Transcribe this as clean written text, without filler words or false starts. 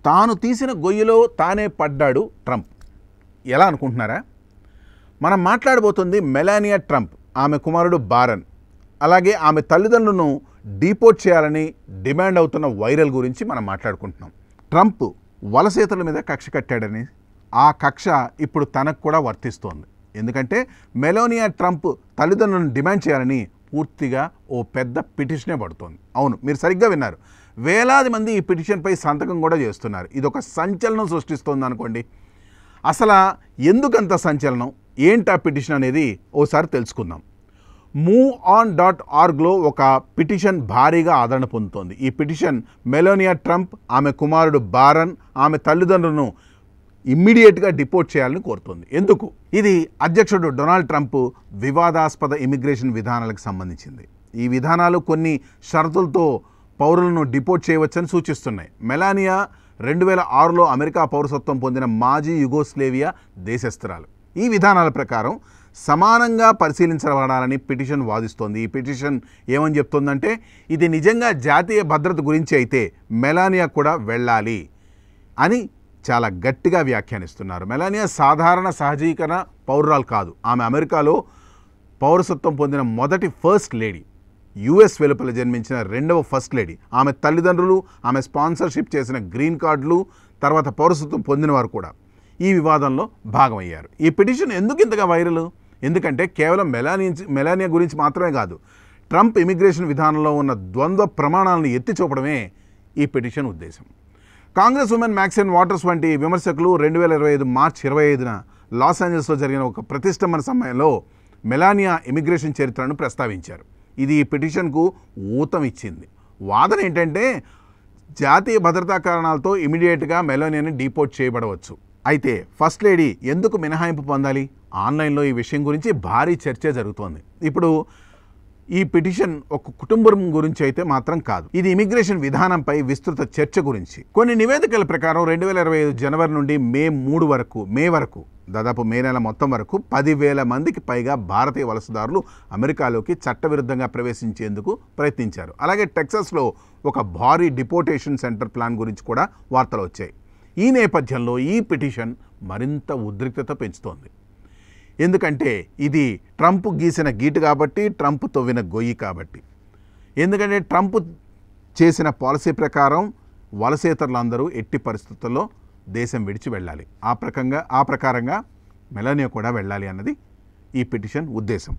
తాను తీసిన గొయ్యిలో తానే పడ్డాడు ట్రంప్. ఎలా అనుకుంటున్నారా? మనం మాట్లాడబోతుంది మెలానియా ట్రంప్, ఆమె కుమారుడు బారన్, అలాగే ఆమె తల్లిదండ్రులను డీపోర్ట్ చేయాలని డిమాండ్ అవుతున్న వైరల్ గురించి మనం మాట్లాడుకుంటున్నాం. ట్రంప్ వలసేతల మీద కక్ష కట్టాడని, ఆ కక్ష ఇప్పుడు తనకు కూడా వర్తిస్తోంది. ఎందుకంటే మెలానియా ట్రంప్ తల్లిదండ్రులను డిమాండ్ చేయాలని పూర్తిగా ఓ పెద్ద పిటిషనే పడుతోంది. అవును, మీరు సరిగ్గా విన్నారు. వేలాది మంది ఈ పిటిషన్పై సంతకం కూడా చేస్తున్నారు. ఇది ఒక సంచలనం సృష్టిస్తోంది అనుకోండి. అసలు ఎందుకంత సంచలనం, ఏంటి ఆ పిటిషన్ అనేది ఓసారి తెలుసుకుందాం. MoveOn.orgలో ఒక పిటిషన్ భారీగా ఆదరణ పొందుతోంది. ఈ పిటిషన్ మెలానియా ట్రంప్, ఆమె కుమారుడు బారన్, ఆమె తల్లిదండ్రులను ఇమ్మీడియట్గా డిపోర్ట్ చేయాలని కోరుతోంది. ఎందుకు? ఇది అధ్యక్షుడు డొనాల్డ్ ట్రంప్ వివాదాస్పద ఇమిగ్రేషన్ విధానాలకు సంబంధించింది. ఈ విధానాలు కొన్ని షరతులతో పౌరులను డిపోర్ట్ చేయవచ్చని సూచిస్తున్నాయి. మెలానియా 2006లో అమెరికా పౌరసత్వం పొందిన మాజీ యుగోస్లేవియా దేశస్థురాలు. ఈ విధానాల ప్రకారం సమానంగా పరిశీలించబడాలని పిటిషన్ వాదిస్తోంది. ఈ పిటిషన్ ఏమని చెప్తోందంటే, ఇది నిజంగా జాతీయ భద్రత గురించి అయితే మెలానియా కూడా వెళ్ళాలి అని చాలా గట్టిగా వ్యాఖ్యానిస్తున్నారు. మెలానియా సాధారణ సహజీకరణ పౌరురాలు కాదు. ఆమె అమెరికాలో పౌరసత్వం పొందిన మొదటి ఫస్ట్ లేడీ, యుఎస్ వెలుపల జన్మించిన రెండవ ఫస్ట్ లేడీ. ఆమె తల్లిదండ్రులు, ఆమె స్పాన్సర్షిప్ చేసిన గ్రీన్ కార్డులు, తర్వాత పౌరసత్వం పొందినవారు కూడా ఈ వివాదంలో భాగమయ్యారు. ఈ పిటిషన్ ఎందుకు ఇంతగా వైరల్? ఎందుకంటే కేవలం మెలానియా గురించి మాత్రమే కాదు, ట్రంప్ ఇమిగ్రేషన్ విధానంలో ఉన్న ద్వంద్వ ప్రమాణాలను ఎత్తి చూపడమే ఈ పిటిషన్ ఉద్దేశం. కాంగ్రెస్ ఉమెన్ మ్యాక్సిన్ వాటర్స్ వంటి విమర్శకులు 2025 మార్చి 25న లాస్ ఏంజల్స్లో జరిగిన ఒక ప్రతిష్టంభన సమయంలో మెలానియా ఇమిగ్రేషన్ చరిత్రను ప్రస్తావించారు. ఇది ఈ పిటిషన్కు ఊతం ఇచ్చింది. వాదన ఏంటంటే, జాతీయ భద్రతా కారణాలతో ఇమీడియట్గా మెలానియాని డీపోర్ట్ చేయబడవచ్చు. అయితే ఫస్ట్ లేడీ ఎందుకు మినహాయింపు పొందాలి? ఆన్లైన్లో ఈ విషయం గురించి భారీ చర్చ జరుగుతోంది. ఇప్పుడు ఈ పిటిషన్ ఒక కుటుంబం గురించి అయితే మాత్రం కాదు, ఇది ఇమిగ్రేషన్ విధానంపై విస్తృత చర్చ గురించి. కొన్ని నివేదికల ప్రకారం 2025 జనవరి నుండి మే వరకు దాదాపు మే నెల మొత్తం వరకు 10,000 మందికి పైగా భారతీయ వలసదారులు అమెరికాలోకి చట్టవిరుద్ధంగా ప్రవేశించేందుకు ప్రయత్నించారు. అలాగే టెక్సాస్లో ఒక భారీ డిపోర్టేషన్ సెంటర్ ప్లాన్ గురించి కూడా వార్తలు వచ్చాయి. ఈ నేపథ్యంలో ఈ పిటిషన్ మరింత ఉద్రిక్తత పెంచుతోంది. ఎందుకంటే ఇది ట్రంప్ గీసిన గీటు కాబట్టి, ట్రంప్ తవ్విన గొయ్యి కాబట్టి. ఎందుకంటే ట్రంప్ చేసిన పాలసీ ప్రకారం వలసేతరులందరూ ఎట్టి పరిస్థితుల్లో దేశం విడిచి వెళ్ళాలి. ఆ ప్రకారంగా మెలానియా కూడా వెళ్ళాలి అన్నది ఈ పిటిషన్ ఉద్దేశం.